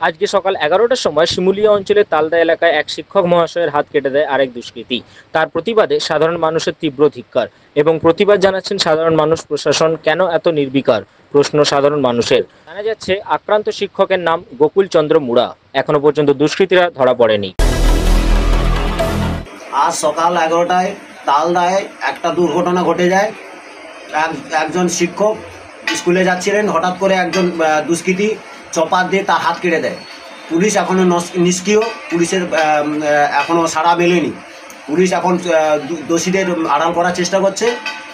আজকে সকাল 11টার সময় শিমুলিয়া অঞ্চলের তালদা এলাকায় এক শিক্ষক মহাশয়ের হাত কেটে দেয় আরেক দুষ্কৃতী। তার প্রতিবাদে সাধারণ মানুষের তীব্র ধিক্কার এবং প্রতিবাদ জানাচ্ছেন সাধারণ মানুষ। প্রশাসন কেন এত নির্বিকার, প্রশ্ন সাধারণ মানুষের। জানা যাচ্ছে আক্রান্ত শিক্ষকের নাম গোকুল চন্দ্র মুড়া। এখনো পর্যন্ত দুষ্কৃতীরা ধরা পড়েনি। আজ সকাল 11টায় তালদায় একটা দুর্ঘটনা ঘটে যায়। একজন শিক্ষক স্কুলে যাচ্ছিলেন, হঠাৎ করে একজন দুষ্কৃতী চপার দিয়ে তার হাত কেটে দেয়। পুলিশ এখনও নিষ্ক্রিয়, পুলিশের এখনও সাড়া মেলেনি। পুলিশ এখন দোষীদের আড়াল করার চেষ্টা করছে।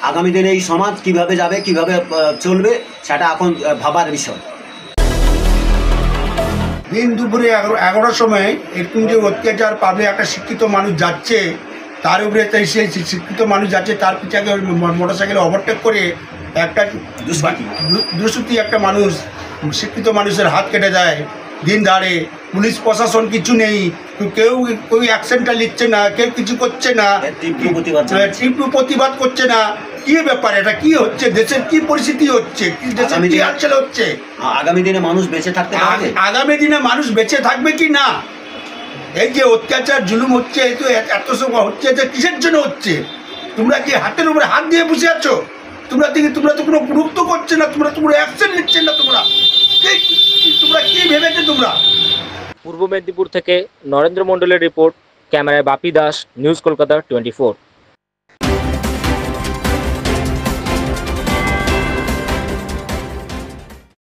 আগামী দিনে এই সমাজ কিভাবে যাবে, কিভাবে চলবে, সেটা এখন ভাবার বিষয়। দিন দুপুরে 11টার সময় এরকম যে অত্যাচার পাবে, একটা শিক্ষিত মানুষ যাচ্ছে, তার উপরে সেই শিক্ষিত মানুষ যাচ্ছে, তার পিছাকে মোটরসাইকেলে ওভারটেক করে একটা দুষ্কৃতী একটা মানুষ, শিক্ষিত মানুষের হাত কেটে দেয়। দিন দাঁড়ে পুলিশ প্রশাসন কিছু নেই, কেউ অ্যাকশনটা নিচ্ছে না, কেউ কিছু করছে না, তীব্র প্রতিবাদ করছে না। কি ব্যাপার, এটা কি হচ্ছে, দেশের কি পরিস্থিতি হচ্ছে, দেশের কি হালচাল হচ্ছে? আগামী দিনে মানুষ বেঁচে থাকতে পারবে? আগামী দিনে মানুষ বেঁচে থাকবে কি না? এই যে অত্যাচার জুলুম হচ্ছে, এই তো এত সময় হচ্ছে, যে কিসের জন্য হচ্ছে? তোমরা কি হাতের উপরে হাত দিয়ে বসে আছো? তোমরা তো কোনো গুরুত্ব করছে না, তোমরা অ্যাকশন নিচ্ছে না। তোমরা কি ভেবেছো তোমরা? পূর্ব মেদিনীপুর থেকে নরেন্দ্র মণ্ডলের রিপোর্ট, ক্যামেরায় বাপি দাস, নিউজ কলকাতা 24।